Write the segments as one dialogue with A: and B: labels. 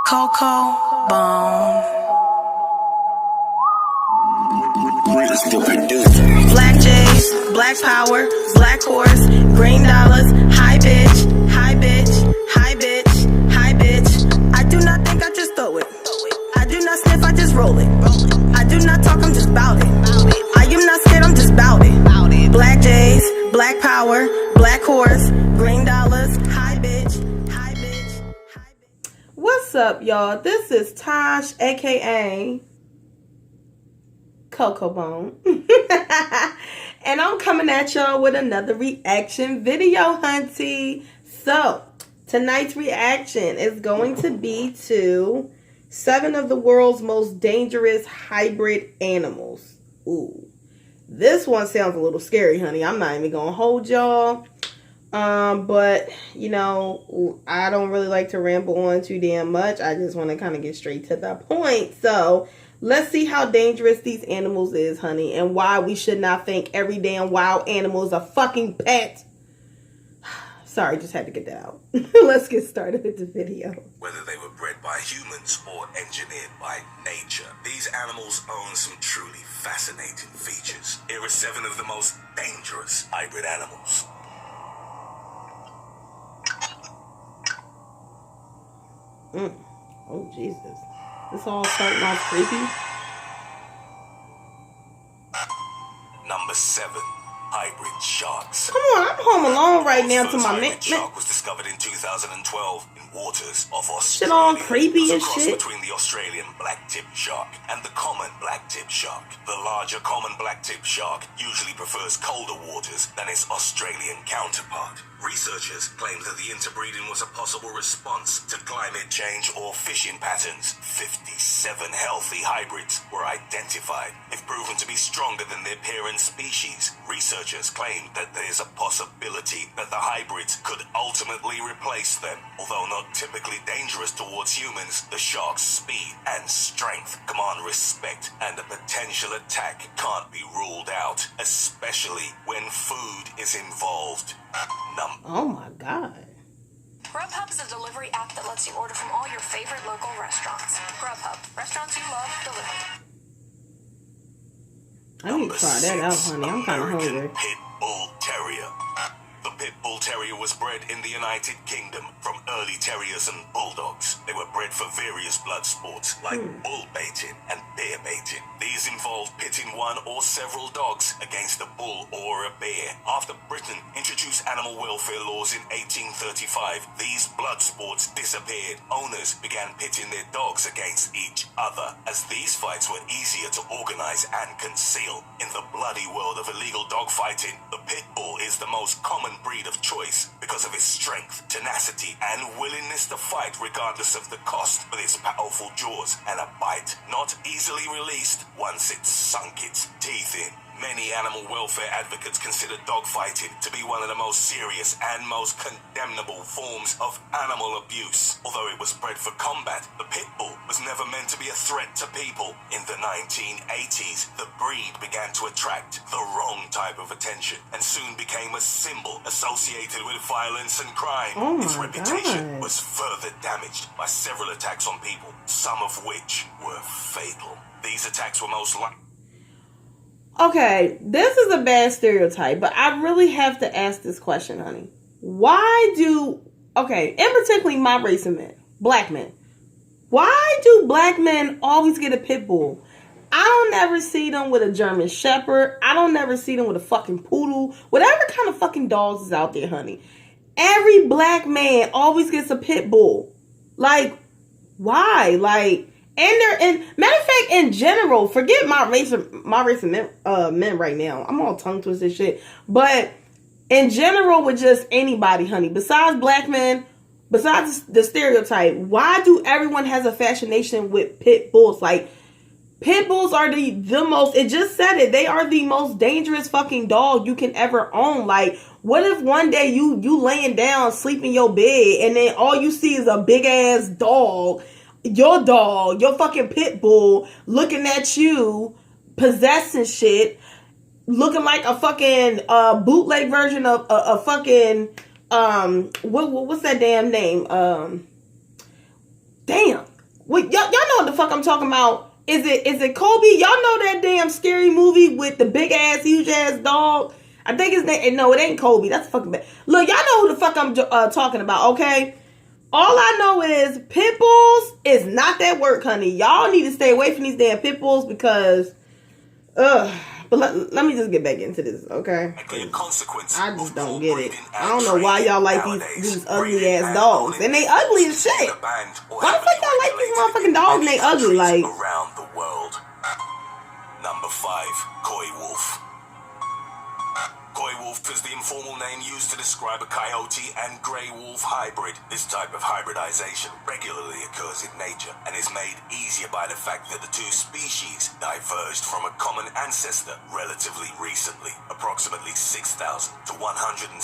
A: Coco Bone. Black J's, black power, black horse, green dollars, high bitch, high bitch, high bitch, high bitch. I do not think, I just throw it. I do not sniff, I just roll it. I do not talk, I'm just bout it. I am not scared, I'm just bout it. Black J's, black power, black horse, green dollars, high bitch, high bitch, high bitch. What's up, y'all? This is Tosh, aka Coco Bone. And I'm coming at y'all with another reaction video, hunty. So, tonight's reaction is going to be to 7 of the world's most dangerous hybrid animals. Ooh. This one sounds a little scary, honey. I'm not even gonna hold y'all. But, you know, I don't really like to ramble on too damn much. I just want to kind of get straight to the point. So, let's see how dangerous these animals is, honey, and why we should not think every damn wild animal is a fucking pet. Sorry, just had to get that out. Let's get started with the video.
B: Whether they were bred by humans or engineered by nature, these animals own some truly fascinating features. Here are 7 of the most dangerous hybrid animals.
A: Oh, Jesus. This all starting off creepy.
B: Number 7. Hybrid sharks.
A: Come on, I'm home alone right now to my man.
B: Shark was discovered in 2012 in waters of Australia.
A: Shit all creepy as shit.
B: Between the Australian black-tipped shark and the common black-tipped shark. The larger common black-tipped shark usually prefers colder waters than its Australian counterpart. Researchers claim that the interbreeding was a possible response to climate change or fishing patterns. 57 healthy hybrids were identified. If proven to be stronger than their parent species, researchers claim that there is a possibility that the hybrids could ultimately replace them. Although not typically dangerous towards humans, the shark's speed and strength command respect, and a potential attack can't be ruled out, especially when food is involved.
A: Oh my God.
C: Grubhub is a delivery app that lets you order from all your favorite local restaurants. Grubhub, restaurants you love, delivered.
A: I need to try that out, honey. I'm kind of hungry.
B: Pit Bull Terrier. The Pit Bull Terrier was bred in the United Kingdom from early terriers and bulldogs. They were bred for various blood sports like bull baiting and bear baiting. These involved pitting one or several dogs against a bull or a bear. After Britain introduced animal welfare laws in 1835, these blood sports disappeared. Owners began pitting their dogs against each other, as these fights were easier to organize and conceal. In the bloody world of illegal dog fighting, the Pit Bull is the most common breed of choice because of its strength, tenacity, and willingness to fight regardless of the cost, with its powerful jaws and a bite not easily released once it's sunk its teeth in. Many animal welfare advocates consider dogfighting to be one of the most serious and most condemnable forms of animal abuse. Although it was bred for combat, the pit bull was never meant to be a threat to people. In the 1980s, the breed began to attract the wrong type of attention and soon became a symbol associated with violence and crime. Its reputation was further damaged by several attacks on people, some of which were fatal. These attacks were most likely...
A: Okay, this is a bad stereotype, but I really have to ask this question, honey. Why do, in particularly my race of men, black men, why do black men always get a pit bull? I don't never see them with a German Shepherd. I don't never see them with a fucking poodle. Whatever kind of fucking dogs is out there, honey. Every black man always gets a pit bull. Like, why? Like... And matter of fact, in general, forget my race of men right now. I'm all tongue twisted shit. But in general, with just anybody, honey, besides black men, besides the stereotype, why do everyone has a fascination with pit bulls? Like, pit bulls are the most, it just said it, they are the most dangerous fucking dog you can ever own. Like, what if one day you laying down, sleep in your bed, and then all you see is a big ass dog, your fucking pit bull, looking at you, possessing shit, looking like a fucking bootleg version of a fucking what's that damn name? Damn, Wait, y'all know what the fuck I'm talking about? Is it Kobe? Y'all know that damn scary movie with the big ass, huge ass dog? I think his name. No, it ain't Kobe. That's fucking bad. Look, y'all know who the fuck I'm talking about, okay? All I know is pit bulls is not that work, honey. Y'all need to stay away from these damn pit bulls because, But let me just get back into this, okay? I just don't get it. I don't know why y'all like these ugly ass dogs, and they ugly as shit. Why the fuck y'all like these motherfucking dogs and they ugly like?
B: Around the world. Number 5, Coy Wolf. Coy wolf is the informal name used to describe a coyote and grey wolf hybrid. This type of hybridization regularly occurs in nature and is made easier by the fact that the two species diverged from a common ancestor relatively recently, approximately 6,000 to 117,000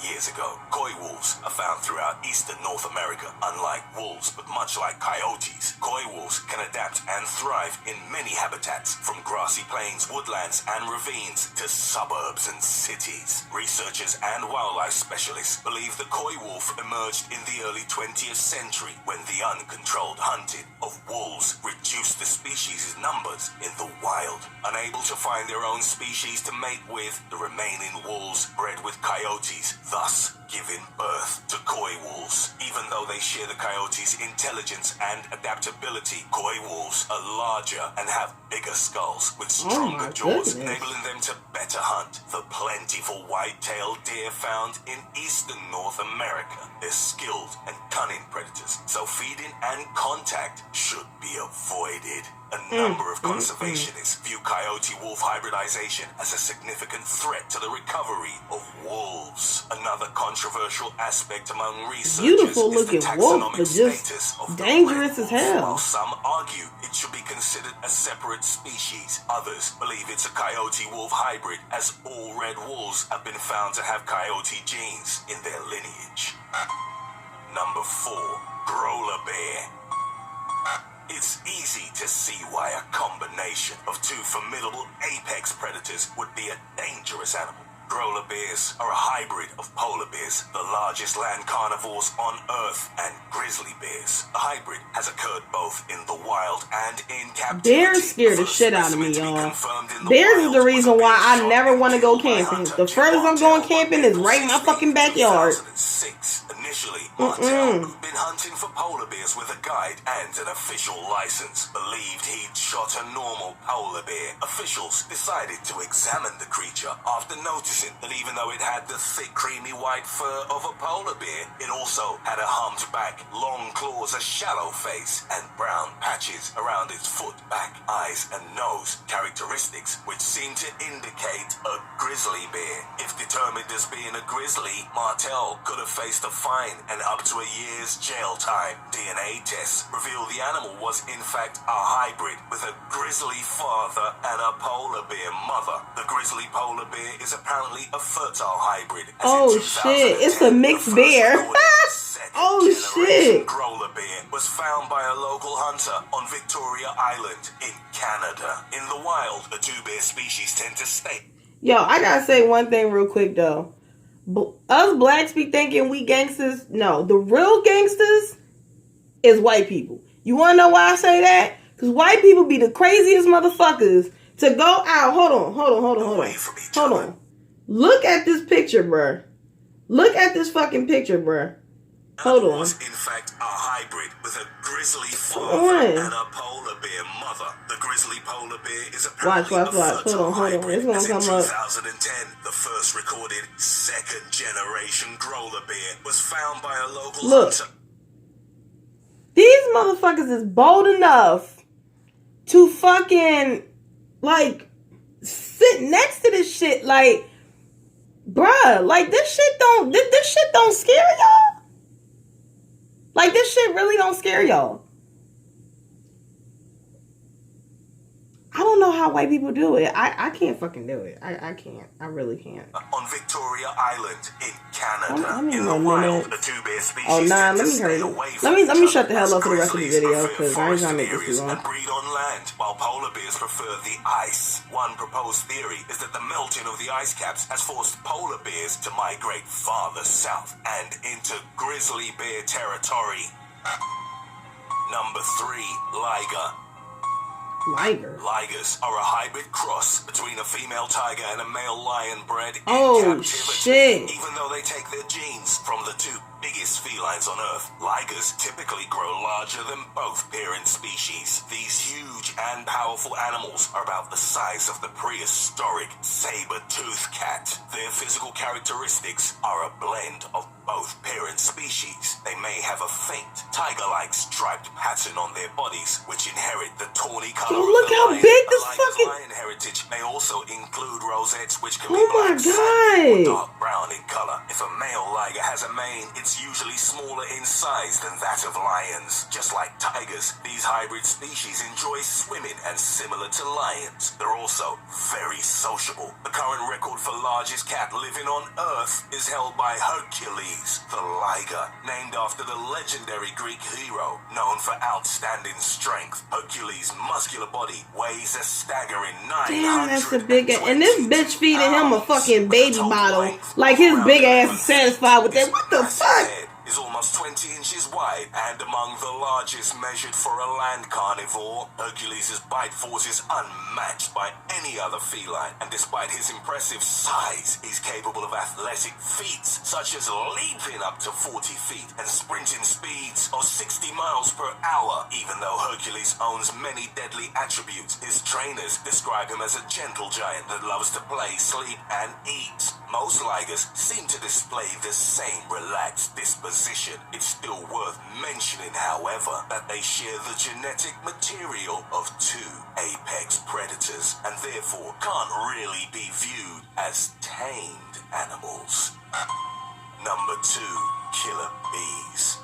B: years ago. Coy wolves are found throughout eastern North America. Unlike wolves, but much like coyotes, coy wolves can adapt and thrive in many habitats, from grassy plains, woodlands, and ravines to suburbs and cities. Researchers and wildlife specialists believe the coy wolf emerged in the early 20th century when the uncontrolled hunting of wolves reduced the species' numbers in the wild. Unable to find their own species to mate with, the remaining wolves bred with coyotes, thus giving birth to coy wolves. Even though they share the coyote's intelligence and adaptability, coy wolves are larger and have bigger skulls with stronger jaws, enabling them to better hunt the plentiful white-tailed deer found in eastern North America. They're skilled and cunning predators, so feeding and contact should be avoided. A number of conservationists view coyote-wolf hybridization as a significant threat to the recovery of wolves. Another controversial aspect among researchers is the taxonomic status of the
A: dangerous
B: red
A: as hell.
B: While some argue it should be considered a separate species, others believe it's a coyote-wolf hybrid, as all red wolves have been found to have coyote genes in their lineage. Number 4, Grolar bear. It's easy to see why a combination of two formidable apex predators would be a dangerous animal. Grolar bears are a hybrid of polar bears, the largest land carnivores on Earth, and grizzly bears. The hybrid has occurred both in the wild and in captivity.
A: Bears scare the shit out of me, y'all. Bears is the reason why I never want to go camping. The furthest I'm going camping is right in my fucking backyard.
B: Initially, Martel, who'd been hunting for polar bears with a guide and an official license, believed he'd shot a normal polar bear. Officials decided to examine the creature after noticing that even though it had the thick, creamy white fur of a polar bear, it also had a humped back, long claws, a shallow face, and brown patches around its foot, back, eyes, and nose, characteristics which seem to indicate a grizzly bear. If determined as being a grizzly, Martel could have faced a fine and up to a year's jail time. DNA tests reveal the animal was in fact a hybrid with a grizzly father and a polar bear mother. The grizzly polar bear is apparently a fertile hybrid.
A: Oh shit, it's a mixed bear. Oh shit.
B: Grolar bear was found by a local hunter on Victoria Island in Canada. In the wild, the two bear species tend to stay.
A: Yo, I gotta say one thing real quick though. Us blacks be thinking we gangsters. No, the real gangsters is white people. You want to know why I say that? Because white people be the craziest motherfuckers to go out. Hold on. Look at this picture, bruh. Look at this fucking picture, bruh. Hold on.
B: Was in fact a hybrid with a grizzly father and a polar bear mother. The grizzly polar bear is apparently a fertile hybrid.
A: It's gonna come up.
B: 2010, the first recorded second generation Grolar bear was found by a local hunter.
A: These motherfuckers is bold enough to fucking like sit next to this shit, like, bruh, like this shit don't scare y'all. Like, this shit really don't scare y'all. I don't know how white people do it. I can't fucking do it. I can't. I really can't.
B: On Victoria Island in Canada,
A: I'm
B: in the wild, the two bear species
A: let me hurry. Let me shut the hell up for the rest of the video because I ain't trying to make this too long.
B: And breed on land, while polar bears prefer the ice. One proposed theory is that the melting of the ice caps has forced polar bears to migrate farther south and into grizzly bear territory. Number 3, Liger.
A: Liger.
B: Ligers are a hybrid cross between a female tiger and a male lion bred in
A: Oh,
B: captivity.
A: shit.
B: Even though they take their genes from the two biggest felines on Earth, ligers typically grow larger than both parent species. These huge and powerful animals are about the size of the prehistoric saber-toothed cat. Their physical characteristics are a blend of both parent species. They may have a faint tiger-like striped pattern on their bodies, which inherit the tawny color.
A: Look how big this fucking
B: lion heritage may also include rosettes, which can
A: Oh
B: be
A: my
B: black, sandy, or
A: God.
B: dark brown in color. If a male liger has a mane, it's usually smaller in size than that of lions. Just like tigers, these hybrid species enjoy swimming, and similar to lions, they're also very sociable. The current record for largest cat living on Earth is held by Hercules, the liger, named after the legendary Greek hero known for outstanding strength. Hercules' muscular body weighs a staggering 900.
A: Damn, that's a big ass. And this bitch feeding him a fucking baby bottle. Like his big ass is satisfied with that. What the fuck?
B: Is almost 20 inches wide and among the largest measured for a land carnivore. Hercules' bite force is unmatched by any other feline, and despite his impressive size, he's capable of athletic feats such as leaping up to 40 feet and sprinting speeds of 60 miles per hour. Even though Hercules owns many deadly attributes, his trainers describe him as a gentle giant that loves to play, sleep, and eat. Most ligers seem to display the same relaxed disposition. It's still worth mentioning, however, that they share the genetic material of two apex predators and therefore can't really be viewed as tamed animals. Number 2, killer bees.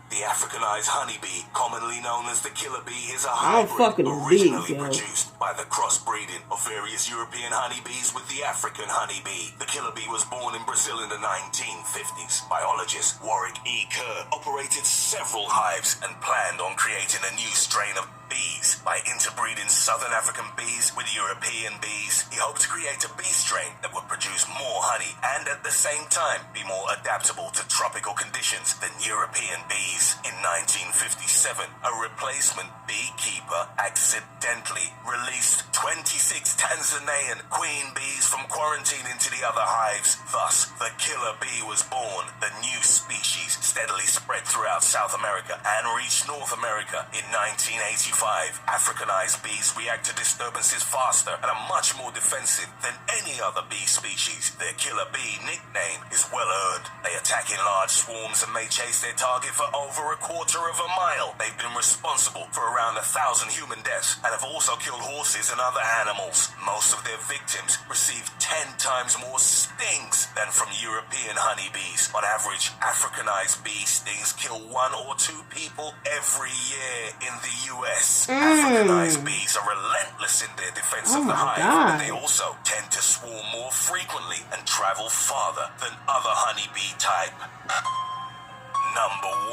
B: The Africanized honeybee, commonly known as the killer bee, is a
A: I don't
B: hybrid
A: fucking
B: originally
A: bees, yo.
B: produced by the crossbreeding of various European honeybees with the African honeybee. The killer bee was born in Brazil in the 1950s. Biologist Warwick E. Kerr operated several hives and planned on creating a new strain of bees. By interbreeding southern African bees with European bees, he hoped to create a bee strain that would produce more honey and at the same time be more adaptable to tropical conditions than European bees. In 1957, a replacement beekeeper accidentally released 26 Tanzanian queen bees from quarantine into the other hives. Thus, the killer bee was born. The new species steadily spread throughout South America and reached North America. In 1985, Africanized bees react to disturbances faster and are much more defensive than any other bee species. Their killer bee nickname is well earned. They attack in large swarms and may chase their target for over a quarter of a mile. They've been responsible for around 1,000 human deaths and have also killed horses and other animals. Most of their victims receive 10 times more stings than from European honeybees. On average, Africanized bee stings kill 1 or 2 people every year in the U.S. Africanized bees are relentless in their defense of the hive, but they also tend to swarm more frequently and travel farther than other honeybee type. Number 1,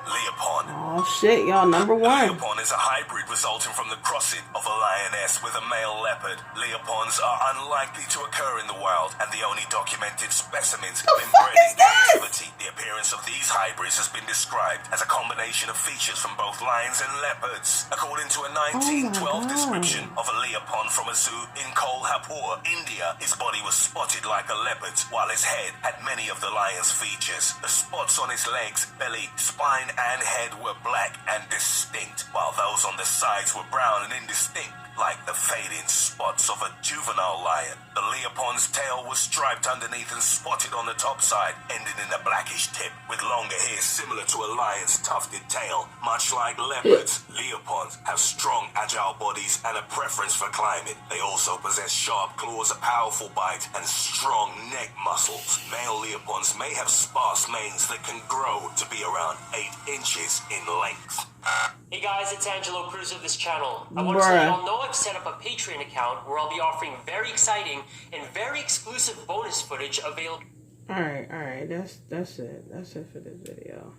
B: Leopon.
A: Oh shit, y'all. Number 1.
B: Leopon is a hybrid resulting from the crossing of a lioness with a male leopard. Leopons are unlikely to occur in the wild, and the only documented specimens have been bred in captivity. The appearance of these hybrids has been described as a combination of features from both lions and leopards. According to a 1912 description of a Leopon from a zoo in Kolhapur, India, his body was spotted like a leopard's, while his head had many of the lion's features. The spots on his legs, belly, spine, and head were black and distinct, while those on the sides were brown and indistinct, like the fading spots of a juvenile lion. The Leopon's tail was striped underneath and spotted on the top side, ending in a blackish tip, with longer hair similar to a lion's tufted tail. Much like leopards, Leopons have strong, agile bodies and a preference for climbing. They also possess sharp claws, a powerful bite, and strong neck muscles. Male Leopons may have sparse manes that can grow to be around 8 inches in length.
D: Hey guys, it's Angelo Cruz of this channel. I want to let y'all know I've set up a Patreon account where I'll be offering very exciting and very exclusive bonus footage available.
A: Alright, that's it. That's it for this video.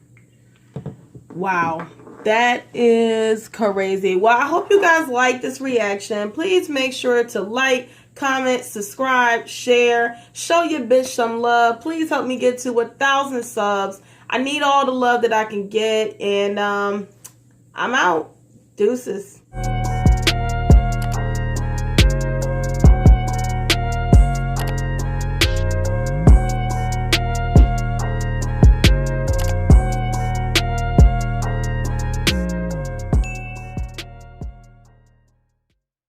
A: Wow, that is crazy. Well, I hope you guys like this reaction. Please make sure to like, comment, subscribe, share, show your bitch some love. Please help me get to 1,000 subs. I need all the love that I can get, and I'm out. Deuces.